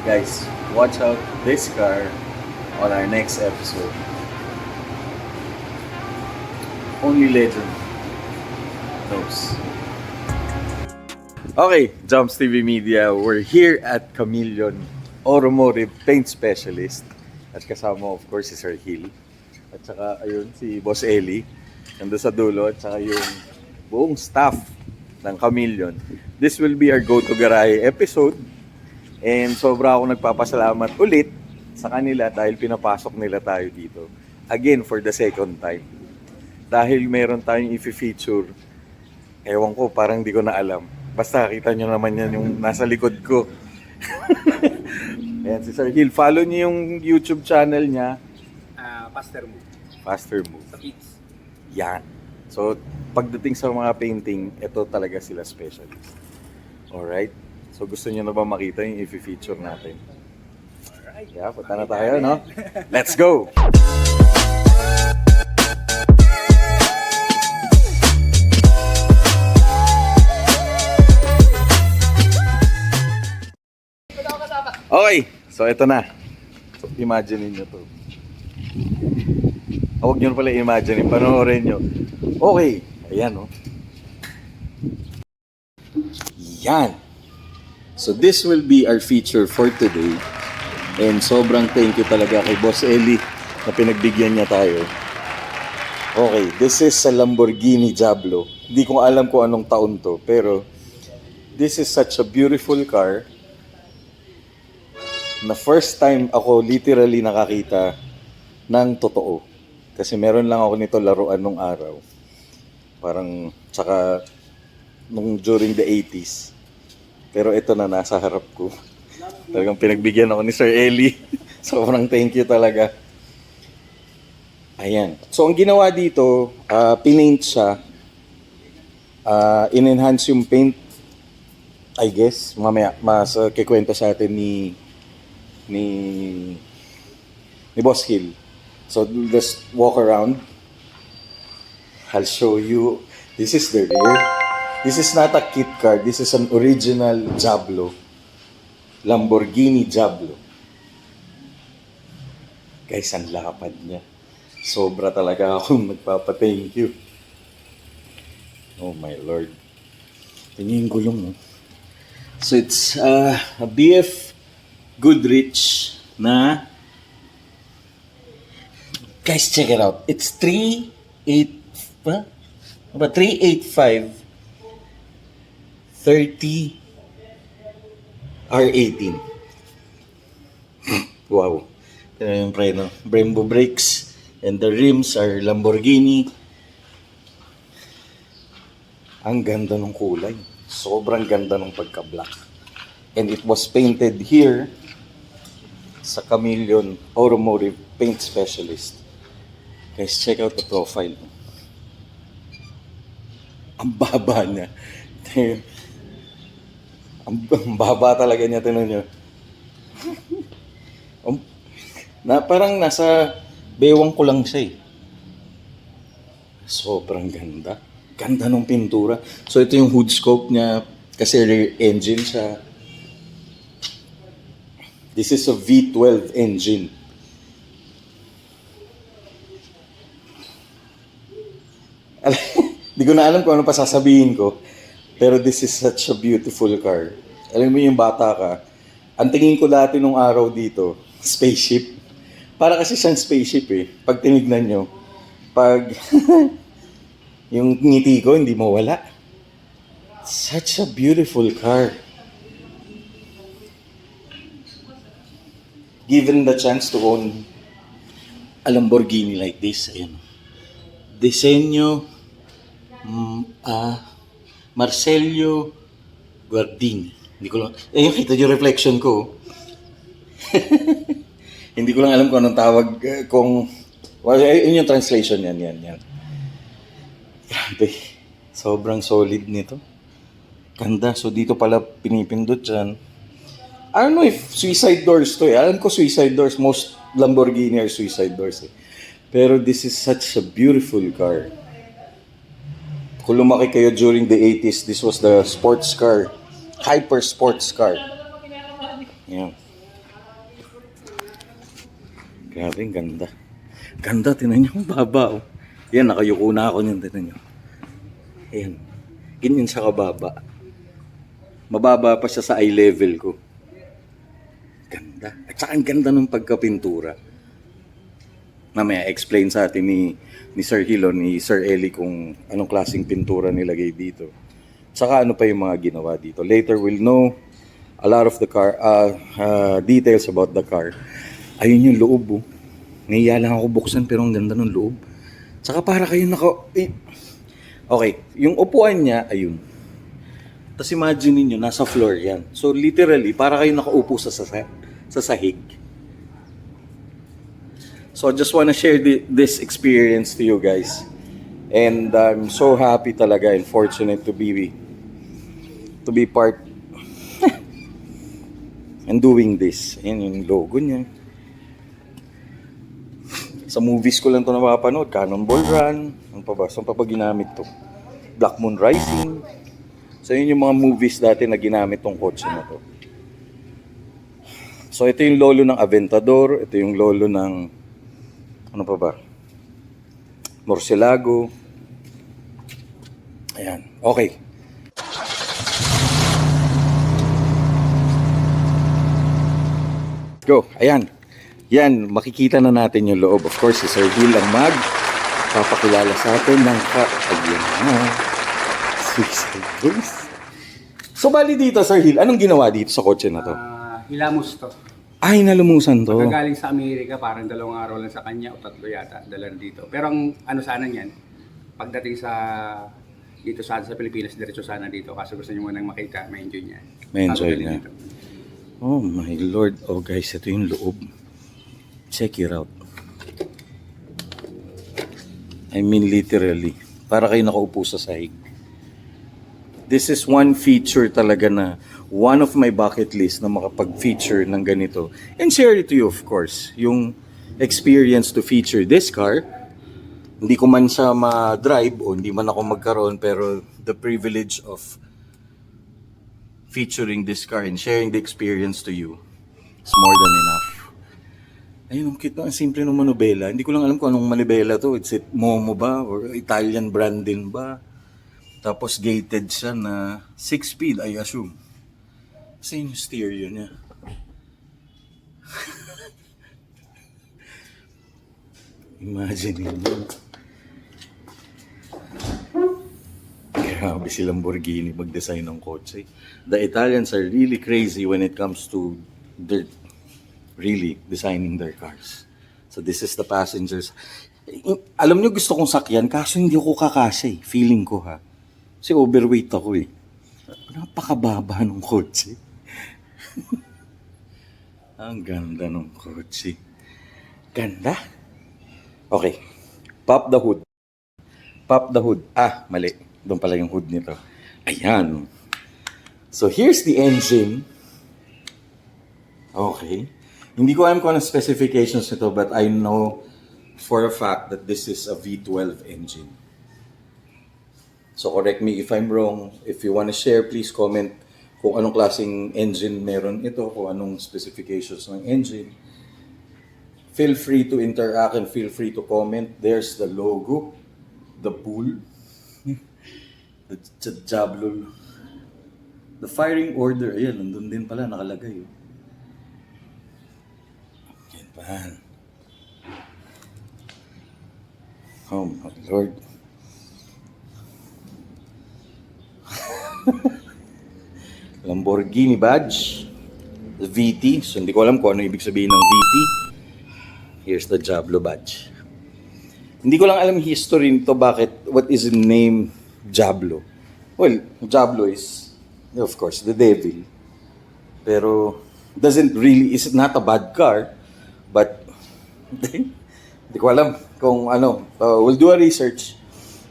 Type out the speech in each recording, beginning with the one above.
Guys, watch out this car on our next episode. Only legend knows. Okay, Jumps TV Media, we're here at Chameleon Automotive Paint Specialist. At kasama of course si Sir Hill. At saka ayun si Boss Eli. Nandun sa dulo at saka yung buong staff ng Chameleon. This will be our go-to garahe episode. And sobra ako nagpapasalamat ulit sa kanila dahil pinapasok nila tayo dito. Again, for the second time. Dahil meron tayong i-feature. Ewan ko, parang di ko na alam. Basta kita nyo naman yan yung nasa likod ko. Ayan si Sir Hill. Follow niyo yung YouTube channel niya. Faster Move. Faster Move. Sa kids. Yan. So, pagdating sa mga painting, ito talaga sila specialist. Alright? So, gusto niyo na ba makita yung i-feature natin? Alright. Yeah, punta na tayo, no? Let's go! Okay, so ito na. So, imagine niyo to. Huwag nyo pala imagine, panoorin nyo. Okay, ayan o. Yan. So this will be our feature for today. And sobrang thank you talaga kay Boss Eli na pinagbigyan niya tayo. Okay, this is a Lamborghini Diablo. Hindi ko alam kung anong taon to, pero this is such a beautiful car na first time ako literally nakakita ng totoo. Kasi meron lang ako nito laruan nung araw. Parang, tsaka, nung during the 80s. Pero ito na, nasa harap ko. Talagang pinagbigyan ako ni Sir Eli. Sobrang thank you talaga. Ayan. So, ang ginawa dito, pinaint siya. In-enhance yung paint. I guess, mamaya, mas kikwento sa atin ni Boss Hill. So just walk around. I'll show you. This is the rear. This is not a kit car. This is an original Diablo. Lamborghini Diablo. Guys, ang lapad niya. Sobra talaga akong magpapa-thank you. Oh my Lord. Tingnan yung gulong, no? So it's a BF Goodrich na, guys, check it out. It's 385 30 R18. Wow. Ito yung preno. Brembo brakes and the rims are Lamborghini. Ang ganda ng kulay. Sobrang ganda ng pagka-black. And it was painted here sa Chameleon Automotive Paint Specialist. Guys, check out the profile. Ang baba niya. ang baba talaga niya, tinan niyo. Parang nasa bewang ko lang siya eh. Sobrang ganda. Ganda ng pintura. So ito yung hood scope niya kasi rear engine siya. This is a V12 engine. Hindi ko na alam kung ano pa sasabihin ko. Pero this is such a beautiful car. Alam mo yung bata ka, ang tingin ko dati nung araw dito, spaceship. Para kasi siyang spaceship eh. Pag tinignan nyo, pag yung ngiti ko hindi mawala. Such a beautiful car. Given the chance to own a Lamborghini like this, ayan. Disenyo Marcello Guardini. Hindi ko lang, yung kita yung reflection ko. Hindi ko lang alam kung anong tawag, yun yung translation yan. Grabe, sobrang solid nito. Ganda, so dito pala pinipindot dyan. I don't know if suicide doors to eh. Alam ko suicide doors. Most Lamborghini are suicide doors eh. Pero this is such a beautiful car. Kung lumaki kayo during the 80s, this was the sports car. Hyper sports car. Yeah. Grabe, ang ganda. Ganda, tinan niyo, ang baba, oh. Yan, nakayuko na ako niyan, tinan niyo. Ayan. Ganyan siya kababa. Mababa pa siya sa eye level ko. Ganda. At saka ang ganda ng pagkapintura. Mamaya, explain sa atin ni Sir Hilo, ni Sir Eli kung anong klaseng pintura nilagay dito. Saka ano pa yung mga ginawa dito. Later, we'll know a lot of the car, details about the car. Ayun yung loob, oh. Nahiya lang ako buksan pero ang ganda ng loob. Saka para kayo Okay, yung upuan niya, ayun. Tapos imagine niyo nasa floor yan. So literally, para kayo nakaupo sa sahig. So I just wanna share this experience to you guys. And I'm so happy talaga and fortunate to be part and doing this. Ayan yung logo niya. Sa movies ko lang ito napapanood. Cannonball Run. Ang pa ba? Saan pa ginamit to? Black Moon Rising. So yun yung mga movies dati na ginamit tong kotse na to. So ito yung lolo ng Aventador. Ito yung lolo ng ano pa ba? Murcielago. Ayan. Okay. Go. Ayan. Yan, makikita na natin yung loob. Of course, si Sir Gil ang papakilala sa atin ng Ayan na. So, bali dito, Sir Gil, anong ginawa dito sa kotse na to? Hilamos to. Ay, nalumusan to. Pagkagaling sa Amerika, parang 2 araw lang sa kanya o 3 yata, dalan dito. Pero ang ano sana niyan, pagdating dito sa Pilipinas, diretso sana dito. Kaso gusto niyo munang makita, may enjoy niya. May enjoy Bago niya. dito. Oh my Lord. Oh guys, ito yung loob. Check it out. I mean literally. Para kayo nakaupo sa sahig. This is one feature talaga na one of my bucket list na makapag-feature ng ganito. And share it to you, of course. Yung experience to feature this car. Hindi ko man siya ma-drive o hindi man ako magkaroon, pero the privilege of featuring this car and sharing the experience to you is more than enough. Ayun, ang cute na. Ang simple ng manubela. Hindi ko lang alam kung anong manubela to. Is it Momo ba? Or Italian brand din ba? Tapos gated siya na 6-speed, I assume. Kasi yung stereo niya. Imagine yun. Grabe si Lamborghini mag-design ng kotse. The Italians are really crazy when it comes to their really designing their cars. So this is the passengers. Alam nyo, gusto kong sakyan, kaso hindi ako kakasya eh. Feeling ko ha. Kasi overweight ako eh. Napakababa ng kotse. Ang ganda ng kotse. Ganda. Okay. Pop the hood. Pop the hood. Ah, mali. Doon pala yung hood nito. Ayan. So here's the engine. Okay. Hindi ko alam kung anong specifications nito, but I know for a fact that this is a V12 engine. So correct me if I'm wrong. If you want to share, please comment kung anong klaseng engine meron ito, kung anong specifications ng engine. Feel free to interact and feel free to comment. There's the logo, the bull, the Diablo, the firing order. Ayan, nandun din pala, nakalagay. Yan pa. Oh my Lord. Lamborghini badge. VT. So hindi ko alam kung ano ibig sabihin ng VT. Here's the Diablo badge. Hindi ko lang alam history nito, what is the name Diablo. Well, Diablo is, of course, the devil. Pero, is not a bad car, but, hindi ko alam kung ano. We'll do a research.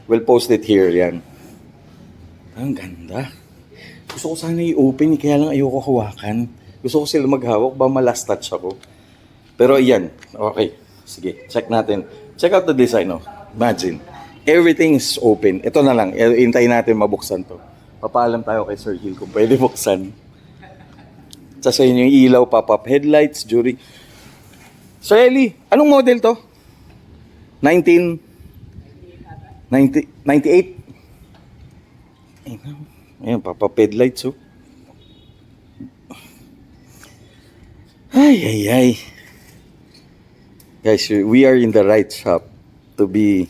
We'll post it here, yan. Ang ganda. Gusto ko sana i-open, kaya lang ayoko hawakan. Gusto ko sila maghawak, ba malast touch ako. Pero yan, okay. Sige, check natin. Check out the design, oh. Imagine. Everything is open. Ito na lang. Hintayin natin mabuksan to. Papaalam tayo kay Sir Gil kung pwede buksan. Sa inyo yung ilaw, pop-up headlights, during... Sir Eli, anong model to? 98? Ayan, papaped lights, oh. Ay. Guys, we are in the right shop to be...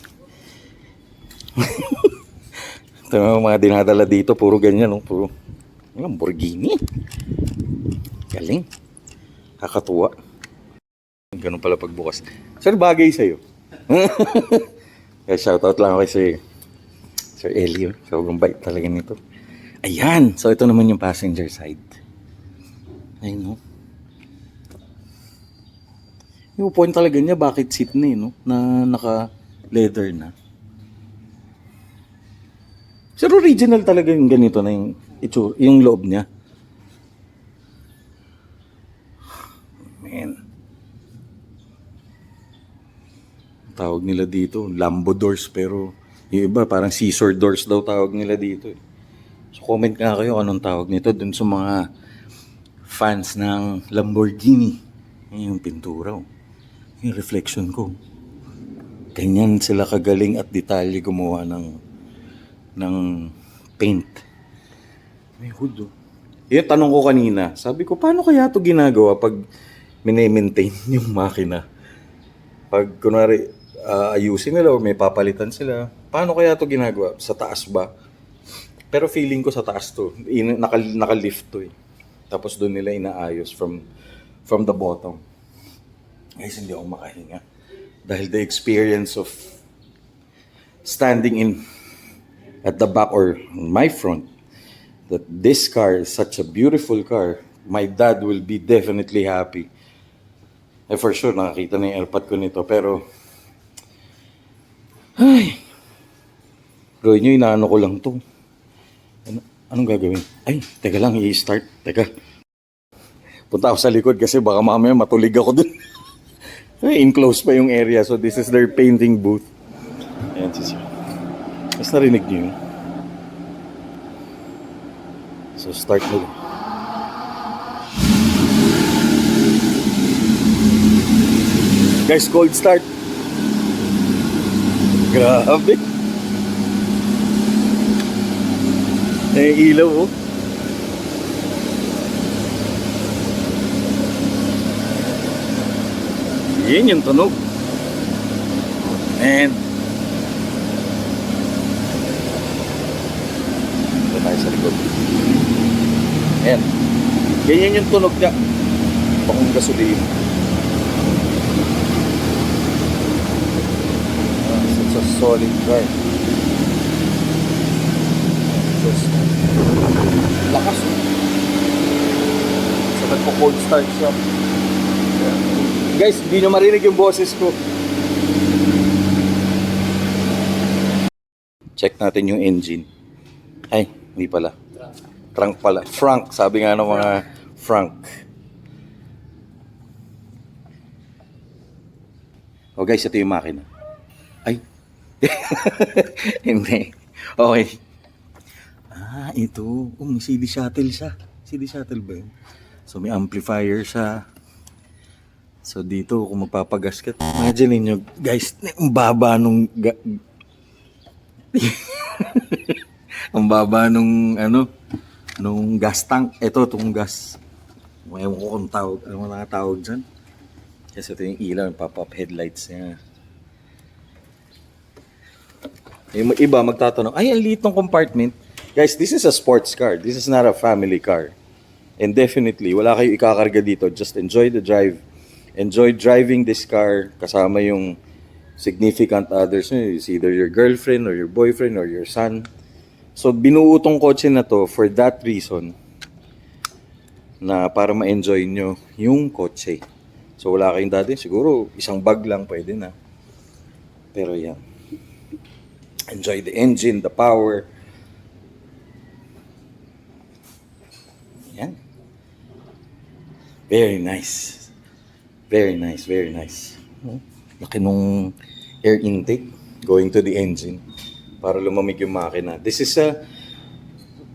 Ito yung mga dinadala dito, puro ganyan, no? Puro Lamborghini. Galing. Kakatuwa. Ganun pala pagbukas. Sir, bagay sa'yo. Kaya shoutout lang ako kay Sir Elio. Sobrang bait talaga nito. Ayan! So, ito naman yung passenger side. Ayun, no? Yung point talaga niya, bakit seat na no? Na naka-leather na. Sir, original talaga yung ganito na yung yung loob niya. Man. Tawag nila dito, Lambo doors, pero yung iba parang scissor doors daw tawag nila dito. So comment nga kayo anong tawag nito dun sa mga fans ng Lamborghini. Yung pintura. Yung reflection ko. Ganyan sila kagaling at detalye gumawa ng paint. May hood, oh. Yung tanong ko kanina, sabi ko, paano kaya ito ginagawa pag mini-maintain yung makina? Pag, kunwari, ayusin nila o may papalitan sila, paano kaya ito ginagawa? Sa taas ba? Pero feeling ko sa taas to. Naka-lift to eh. Tapos doon nila inaayos from the bottom. Guys, hindi ako makahinga. Dahil the experience of standing at the back or my front, that this car is such a beautiful car, my dad will be definitely happy. For sure, nakakita na yung airpod ko nito. Pero, ay, gawin nyo, inaano ko lang to. Anong gagawin? Ay, teka lang, i-start. Teka. Punta ako sa likod kasi baka mamaya matulig ako dun. Enclosed pa yung area. So, this is their painting booth. Ayan, sisi. Mas narinig nyo yun. So, start mo. Guys, cold start. Grabe. Ilaw, oh. Yan yung tunog. And ito tayo sa likod. Ayan. Ganyan yung tunog niya. Bakong gasolina. It's a solid car. Lakas. So nagpo-cold start siya. Guys, hindi nyo marinig yung boses ko. Check natin yung engine. Ay, hindi pala. Trunk pala. Frank, sabi nga ng mga Frank. Oh guys, ito yung makina. Ay. Hindi. Okay. Ito. May CD shuttle siya. CD shuttle ba yun? So may amplifier siya. So dito, kung magpapagas ka, imagine niyo guys, ang baba nung ang baba nung nung gas tank. Ito, itong gas. Ewan ko kung tawag, ano mga tawag dyan. Kasi ito yung ilaw, yung pop-up headlights niya. Yung iba magtatanong, ay, ang liit ng compartment. Guys, this is a sports car. This is not a family car. And definitely, wala kayo ikakarga dito. Just enjoy the drive. Enjoy driving this car kasama yung significant others. It's either your girlfriend or your boyfriend or your son. So, binuo tong kotse na to for that reason na para ma-enjoy nyo yung kotse. So, wala kayong dati. Siguro, isang bag lang pwede na. Pero yan. Enjoy the engine, the power. Yan. Very nice. Very nice, very nice. Laki nung air intake going to the engine para lumamig yung makina. This is a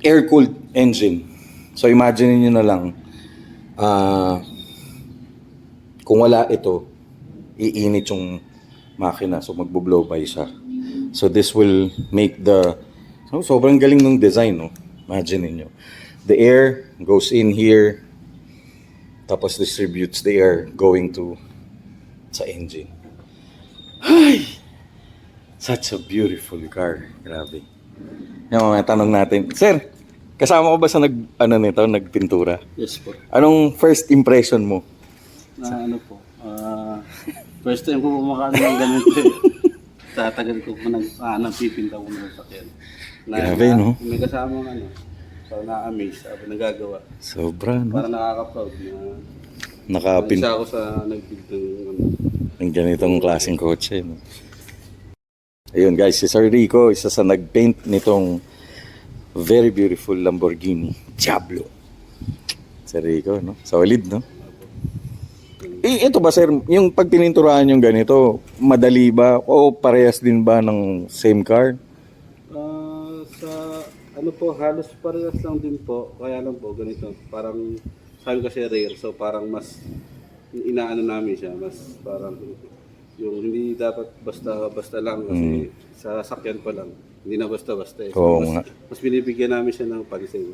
air-cooled engine. So imagine niyo na lang kung wala ito, iinit yung makina. So magbo-blow by siya. So this will make the sobrang galing ng design, no? Imagine niyo. The air goes in here tapos distributes the air going to sa engine. Ay! Such a beautiful car. Grabe. Yung mga tanong natin. Sir, kasama ko ba sa nagpintura? Yes po. Anong first impression mo? Na ano po, first time ko kumakain ng ganito eh. Tatagal ko po nagpipinta ko ng sakyan. Grabe, no? May kasama ng ano, parang na-amaze, sabi nagagawa. Sobra, no? Parang nakaka-proud na Nakapin isa ako sa nag-build ng ano. ng ganitong klaseng kotse, no? Ayun guys, si Sir Rico, isa sa nagpaint nitong very beautiful Lamborghini Diablo. Sir Rico, no? Solid, no? Ito ba sir, yung pag pininturahan yung ganito, madali ba o parehas din ba ng same car? Sa ano po, halos parehas lang din po. Kaya lang po, ganito. Parang, sabi kasi rare, so parang mas inaano namin siya, mas parang yung hindi dapat basta lang kasi sa sakyan pa lang, hindi na basta-basta eh. Oo So, nga. mas binibigyan namin siya ng pansin.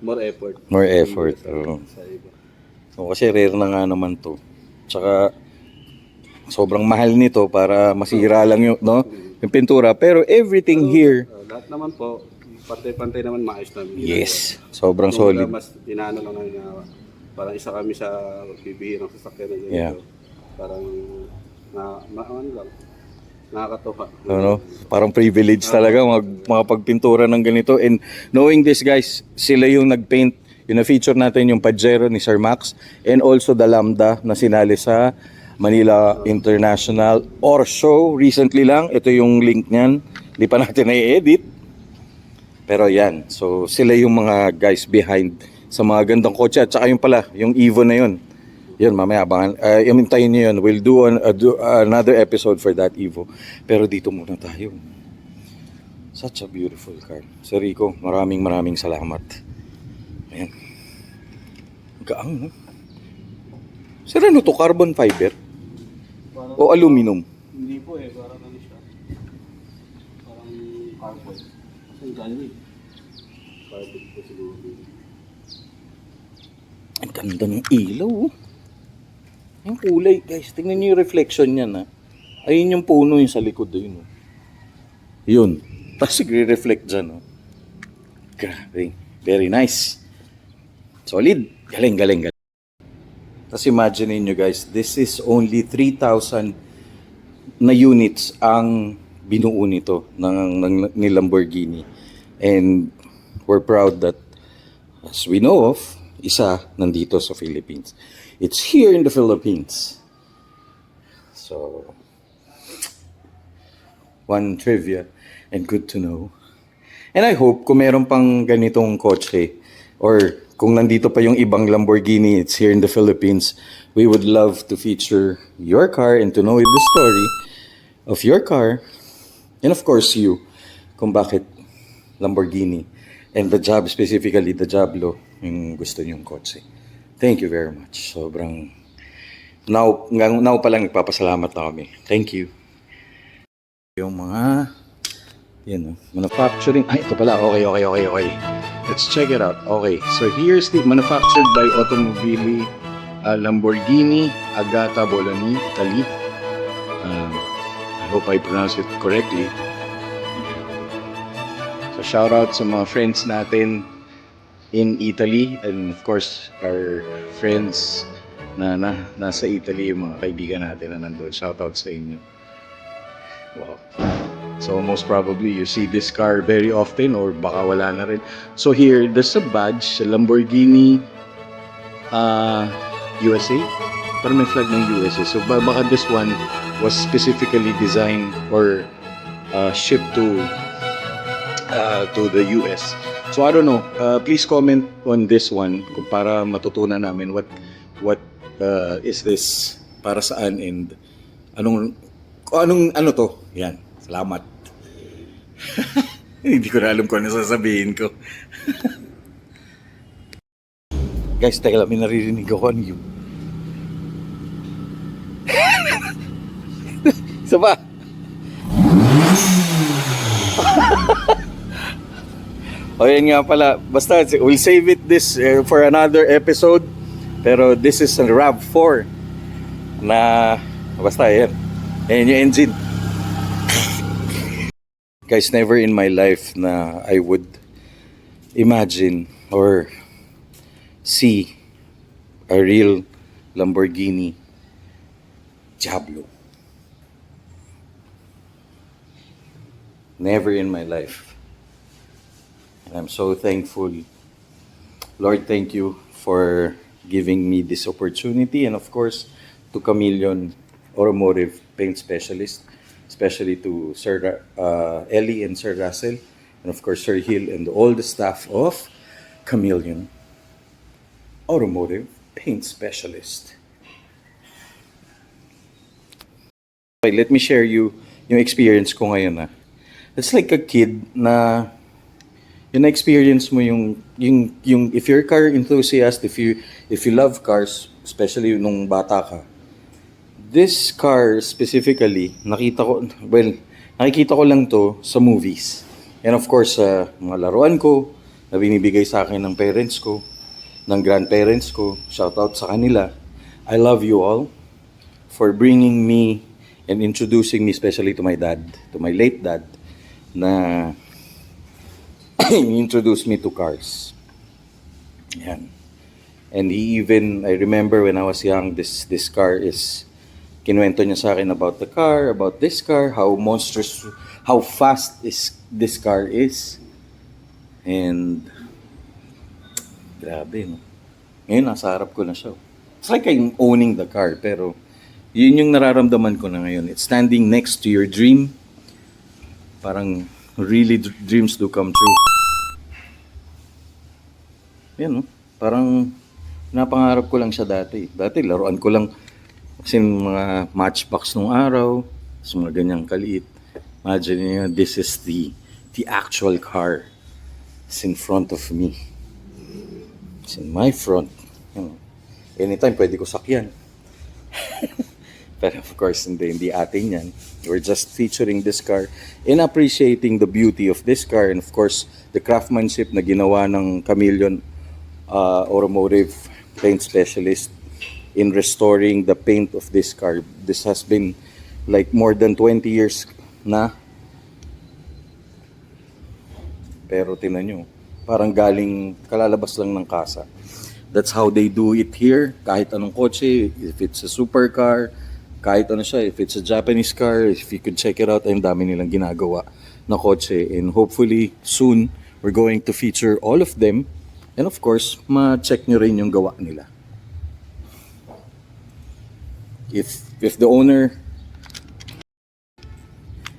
More effort. More effort, Sa, oo. sa iba. So, kasi rare na nga naman to. Tsaka, sobrang mahal nito para masira lang yung, no? Yung pintura. Pero everything here, Lahat naman po, pantay-pantay naman maayos namin. yes, sobrang Kumbaga, solid. mas inaano lang namin na parang isa kami sa bibihirang sasakyan na ganito. Yeah. Parang ano lang, nakakatuwa. Ano, parang privilege talaga makapagpintura ng ganito. And knowing this guys, sila yung nagpaint, yung na-feature natin yung Pajero ni Sir Max and also the Lambda na sinali sa Manila International Auto Show recently lang. Ito yung link niyan. Hindi pa natin na-edit. Pero yan, so sila yung mga guys behind sa mga gandang kotse. At saka yung pala, yung Evo na yun. Yun, mamaya abangan. Imintayin nyo yun. We'll do another episode for that Evo. Pero dito muna tayo. Such a beautiful car. Sir Rico, maraming salamat. Ayan. Gaang, no? Sir, ano to? Carbon fiber? Parang, O aluminum? hindi po eh, parang ano siya. Parang carbon. Kasi ganyan eh. Carbon po siguro. Ang ganda ng ilaw, oh. Yung kulay, guys. Tingnan nyo yung reflection niyan, ha. Ayun yung puno yung sa likod, yun, oh. Yun. Tapos nagre-reflect dyan, oh. Grabe. Very nice. Solid. Galing. Tapos imagine niyo guys, this is only 3,000 na units ang binuo nito ni Lamborghini. And we're proud that, as we know of, isa nandito sa Philippines. It's here in the Philippines. So, one trivia and good to know. And I hope kung meron pang ganitong kotse or kung nandito pa yung ibang Lamborghini, it's here in the Philippines, we would love to feature your car and to know the story of your car and of course you, kung bakit Lamborghini and the job, specifically the Diablo, yung gusto niyong kotse. Thank you very much. Sobrang now pa lang nagpapasalamat na kami. Thank you. Yung mga manufacturing. Ay, ito pala. Okay. Let's check it out. Okay. So here's the manufactured by Automobili Lamborghini Agata Bologna, Italy. I hope I pronounced it correctly. So shout out sa mga friends natin in Italy and of course our friends na nasa Italy, yung mga kaibigan natin na nandun. Shout out sa inyo. Wow. So most probably you see this car very often or baka wala na rin. So here, there's a badge, Lamborghini USA. Parang may flag ng USA. So baka this one was specifically designed or shipped to the US. So I don't know. Please comment on this one kung para matutunan namin what is this, para saan, and anong ano to. Yan. Salamat. Hindi ko na alam kung ano sasabihin ko. Guys, teka lang, may naririnig ako. Ano yun? Isa pa. O yun nga pala, basta we'll save it this for another episode. Pero this is a RAV4 na basta yan. Ayan yung engine. Guys, never in my life na I would imagine or see a real Lamborghini Diablo. Never in my life. And I'm so thankful. Lord, thank you for giving me this opportunity, and of course to Chameleon Automotive Paint Specialist, especially to Sir Ellie and Sir Russell, and of course Sir Hill and all the staff of Chameleon Automotive Paint Specialist. Okay, let me share you yung experience ko ngayon. It's like a kid na yung na-experience mo yung if you're a car enthusiast, if you love cars, especially nung bata ka, this car specifically, nakikita ko lang to sa movies. And of course, mga laruan ko na binibigay sa akin ng parents ko, ng grandparents ko, shout out sa kanila. I love you all for bringing me and introducing me, especially to my dad, to my late dad, na introduced me to cars. Yan. And he even, I remember when I was young, this car is, kinuwento niya sa akin about the car, about this car, how monstrous, how fast this car is. And, grabe, no? Ngayon, nasa harap ko na siya. It's like I'm owning the car, pero yun yung nararamdaman ko na ngayon. It's standing next to your dream. Parang, really, dreams do come true. Yan, no? Parang napangarap ko lang siya dati. Dati, laruan ko lang kasi mga matchbox nung araw, sa mga ganyang kaliit. Imagine niyo, this is the actual car. It's in front of me. It's in my front. You know, anytime pwede ko sakyan. Pero of course, hindi atin yan. We're just featuring this car and appreciating the beauty of this car, and of course, the craftsmanship na ginawa ng Chameleon Automotive Paint Specialist in restoring the paint of this car. This has been like more than 20 years na. Pero tinan nyo, parang galing kalalabas lang ng kasa. That's how they do it here. Kahit anong kotse, if it's a supercar, kahit ano siya, if it's a Japanese car, if you could check it out, ang dami nilang ginagawa na kotse. And hopefully, soon, we're going to feature all of them. And of course, ma-check nyo rin yung gawa nila. If the owner,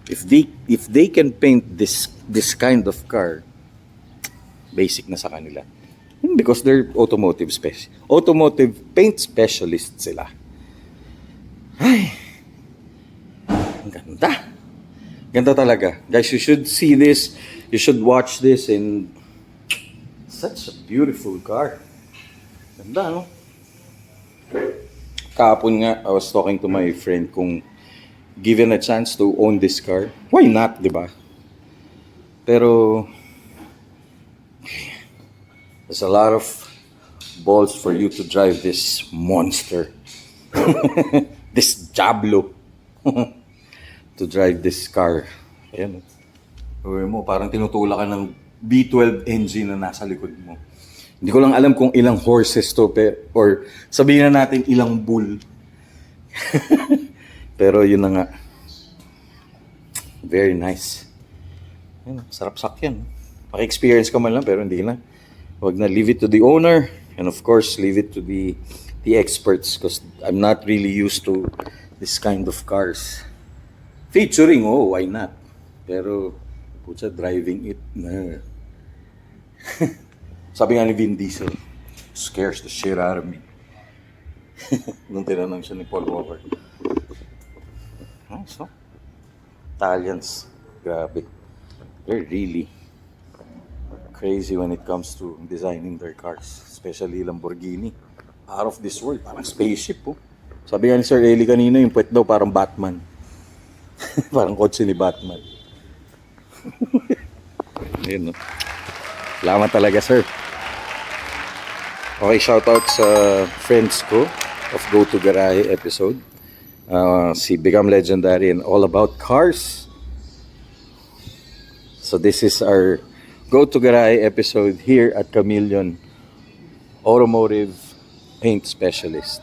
if they can paint this kind of car, basic na sa kanila. Because they're automotive paint specialists sila. Ay, ang ganda. Ganda talaga. Guys, you should see this. You should watch this, and such a beautiful car. Ganda, no? Kahapon nga, I was talking to my friend kung given a chance to own this car, why not, di ba? Pero there's a lot of balls for you to drive this monster. This Diablo. To drive this car. Ayan. Uwi mo, parang tinutulak ka ng B12 engine na nasa likod mo. Hindi ko lang alam kung ilang horses to, or sabihin na natin ilang bull. Pero yun na nga. Very nice. Ayan, sarap sakyan. Paki-experience ka man lang, pero hindi na. Huwag na, leave it to the owner. And of course, leave it to the experts, because I'm not really used to this kind of cars. Featuring, oh, why not? Pero, putya, driving it, na. Sabi nga ni Vin Diesel, scares the shit out of me. Nung tinanong siya ni Paul Walker. Nice, no? Italians, grabe. They're really crazy when it comes to designing their cars, especially Lamborghini. Out of this world, parang spaceship po. Sabi nga ni Sir Eli kanina, yung puwet daw parang Batman. Parang kotse ni Batman. Ayun, no? Salamat talaga, sir. Okay, shoutout sa friends ko of Go to Garahe episode. Si Become Legendary and All About Cars. So this is our Go to Garahe episode here at Chameleon Automotive Paint Specialist.